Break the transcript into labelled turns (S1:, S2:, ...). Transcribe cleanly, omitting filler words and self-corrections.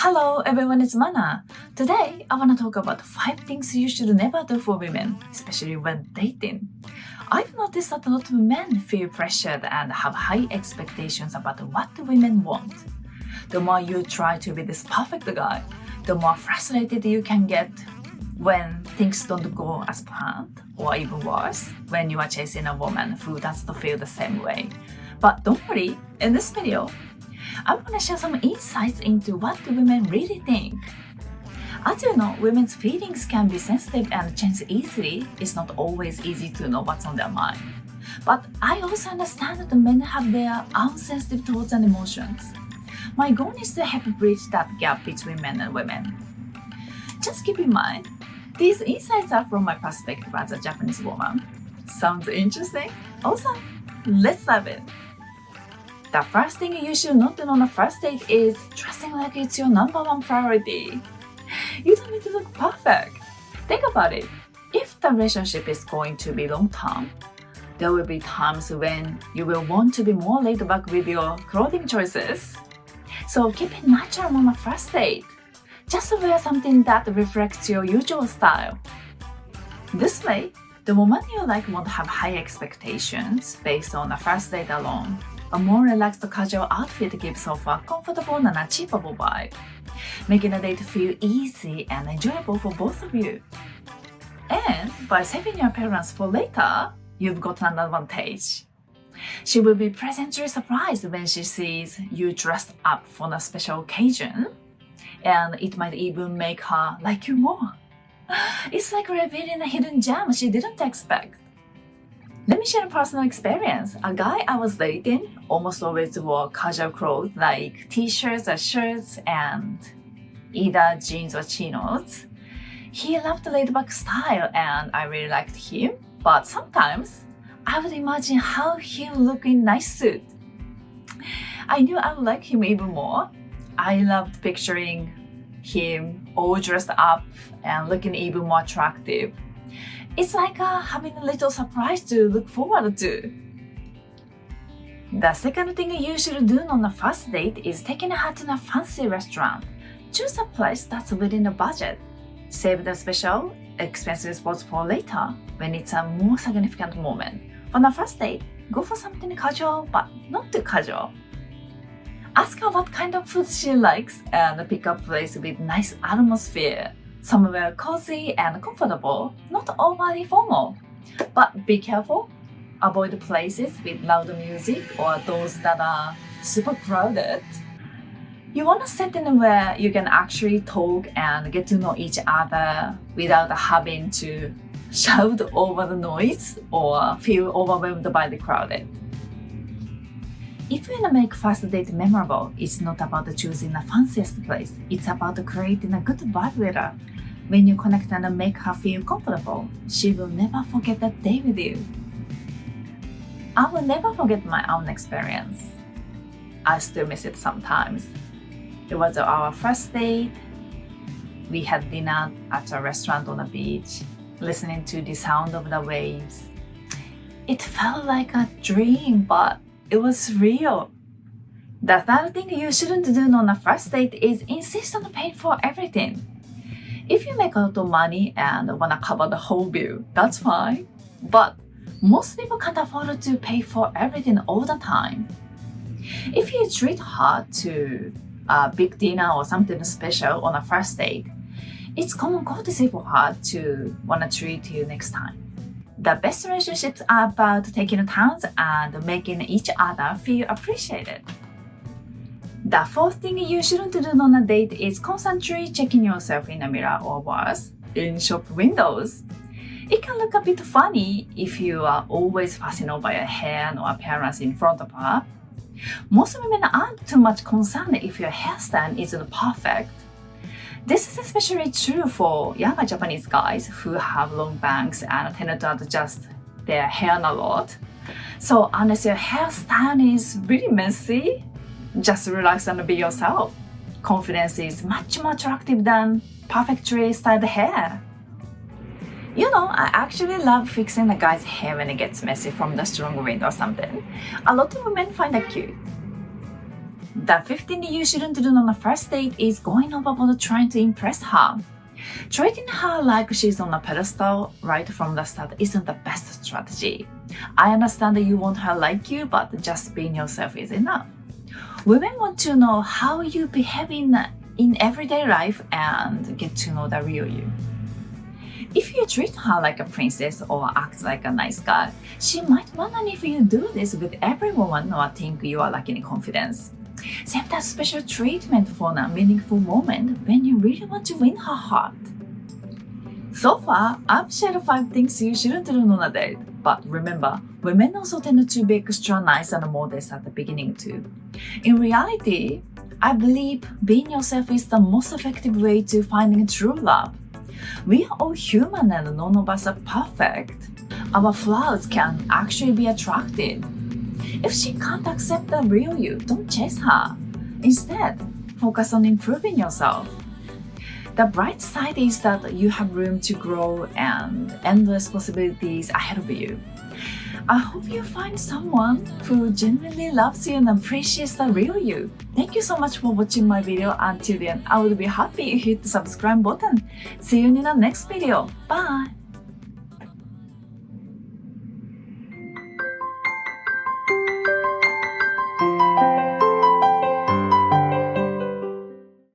S1: Hello everyone, it's Mana. Today, I want to talk about 5 things you should never do for women, especially when dating. I've noticed that a lot of men feel pressured and have high expectations about what the women want. The more you try to be this perfect guy, the more frustrated you can get when things don't go as planned, or even worse, when you are chasing a woman who doesn't feel the same way. But don't worry, in this video, I'm going to share some insights into what the women really think. As you know, women's feelings can be sensitive and change easily. It's not always easy to know what's on their mind. But I also understand that the men have their own sensitive thoughts and emotions. My goal is to help bridge that gap between men and women. Just keep in mind, these insights are from my perspective as a Japanese woman. Sounds interesting? Awesome! Let's dive in. The first thing you should not do on a first date is dressing like it's your number one priority. You don't need to look perfect. Think about it. If the relationship is going to be long term, there will be times when you will want to be more laid back with your clothing choices. So keep it natural on a first date. Just wear something that reflects your usual style. This way, the woman you like won't have high expectations based on a first date alone. A more relaxed casual outfit gives off a comfortable and achievable vibe, making the date feel easy and enjoyable for both of you. And by saving your appearance for later, you've got an advantage. She will be pleasantly surprised when she sees you dressed up for a special occasion, and it might even make her like you more. It's like revealing a hidden gem she didn't expect. Let me share a personal experience. A guy I was dating almost always wore casual clothes like t-shirts or shirts and either jeans or chinos. He loved the laid-back style and I really liked him, but sometimes I would imagine how he would look in a nice suit. I knew I would like him even more. I loved picturing him all dressed up and looking even more attractive. It's like having a little surprise to look forward to. The second thing you should do on a first date is taking her to a fancy restaurant. Choose a place that's within the budget. Save the special, expensive spots for later when it's a more significant moment. On a first date, go for something casual but not too casual. Ask her what kind of food she likes and pick a place with nice atmosphere. Somewhere cozy and comfortable, not overly formal. But be careful. Avoid places with loud music or those that are super crowded. You want to sit in where you can actually talk and get to know each other without having to shout over the noise or feel overwhelmed by the crowd. If you want to make first date memorable, it's not about choosing the fanciest place. It's about creating a good vibe with her. When you connect and make her feel comfortable, she will never forget that day with you. I will never forget my own experience. I still miss it sometimes. It was our first date. We had dinner at a restaurant on the beach, listening to the sound of the waves. It felt like a dream, but it was real. The third thing you shouldn't do on a first date is insist on paying for everything. If you make a lot of money and want to cover the whole bill, that's fine. But most people can't afford to pay for everything all the time. If you treat her to a big dinner or something special on a first date, it's common courtesy for her to want to treat you next time. The best relationships are about taking turns and making each other feel appreciated. The fourth thing you shouldn't do on a date is constantly checking yourself in a mirror or worse, in shop windows. It can look a bit funny if you are always fussing over your hair or appearance in front of her. Most women aren't too much concerned if your hairstyle isn't perfect. This is especially true for younger Japanese guys who have long bangs and tend to adjust their hair a lot. So unless your hairstyle is really messy, just relax and be yourself. Confidence is much more attractive than perfectly styled hair. You know, I actually love fixing a guy's hair when it gets messy from the strong wind or something. A lot of women find that cute. The 15 things you shouldn't do on a first date is going overboard trying to impress her. Treating her like she's on a pedestal right from the start isn't the best strategy. I understand that you want her like you, but just being yourself is enough. Women want to know how you behave in everyday life and get to know the real you. If you treat her like a princess or act like a nice guy, she might wonder if you do this with every woman or think you are lacking confidence. Save that special treatment for a meaningful moment when you really want to win her heart. So far, I've shared 5 things you shouldn't do on a date. But remember, women also tend to be extra nice and modest at the beginning too. In reality, I believe being yourself is the most effective way to finding true love. We are all human and none of us are perfect. Our flaws can actually be attractive. If she can't accept the real you, don't chase her. Instead, focus on improving yourself. The bright side is that you have room to grow and endless possibilities ahead of you. I hope you find someone who genuinely loves you and appreciates the real you. Thank you so much for watching my video. Until then, I would be happy if you hit the subscribe button. See you in the next video. Bye!